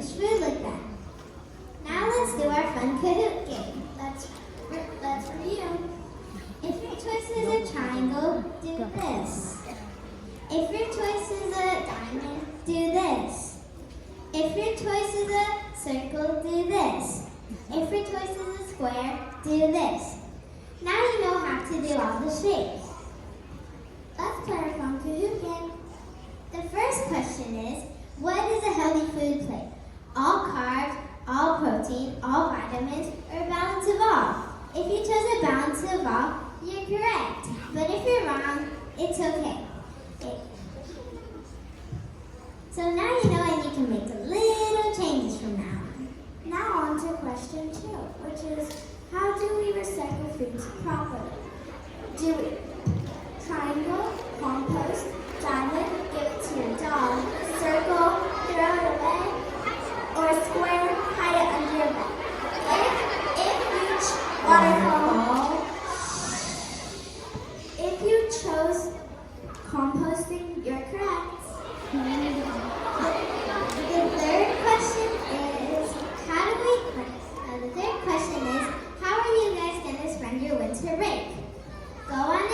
much food like that. Now let's do our fun Kahoot game. Let's review. If your choice is a triangle, do this. If your choice is a diamond, do this. If your choice is a circle, do this. If your choice is a square, do this. Now you know how to do all the shapes. Let's play our fun Kahoot game. The first question is, what is a healthy food plate? All carbs, all protein, all vitamins, or a balance of all? If you chose a balance of all, you're correct. But if you're wrong, it's okay. So now you know and you can make little changes from now on. Now on to question 2, which is, how do we recycle foods properly? Do we triangle, compost, diamond, give it to your dog, circle, throw it away, or square, hide it under your bed? If you chose composting, you're correct. The third question is, how are you guys going to spend your winter break? Go on a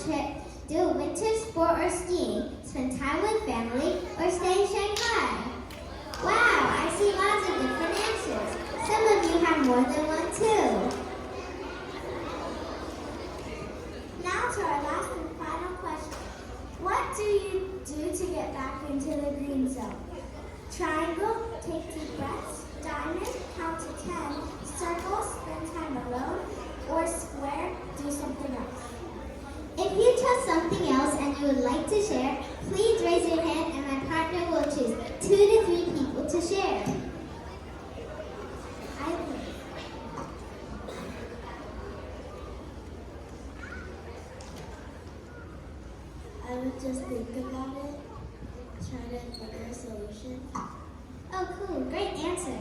trip, do a winter sport or skiing, spend time with family, or stay in Shanghai. Wow, I see lots of different answers. Some of you have more than one too. Now to our last and final question. What do you do to get back into the green zone? Triangle, take deep breaths. Diamond, count to 10. Circle, spend time alone. Or square, do something else. If you chose something else and you would like to share, please raise your hand and my partner will choose 2 to 3 people to share. I would just think about it, try to find a solution. Oh, cool. Great answer.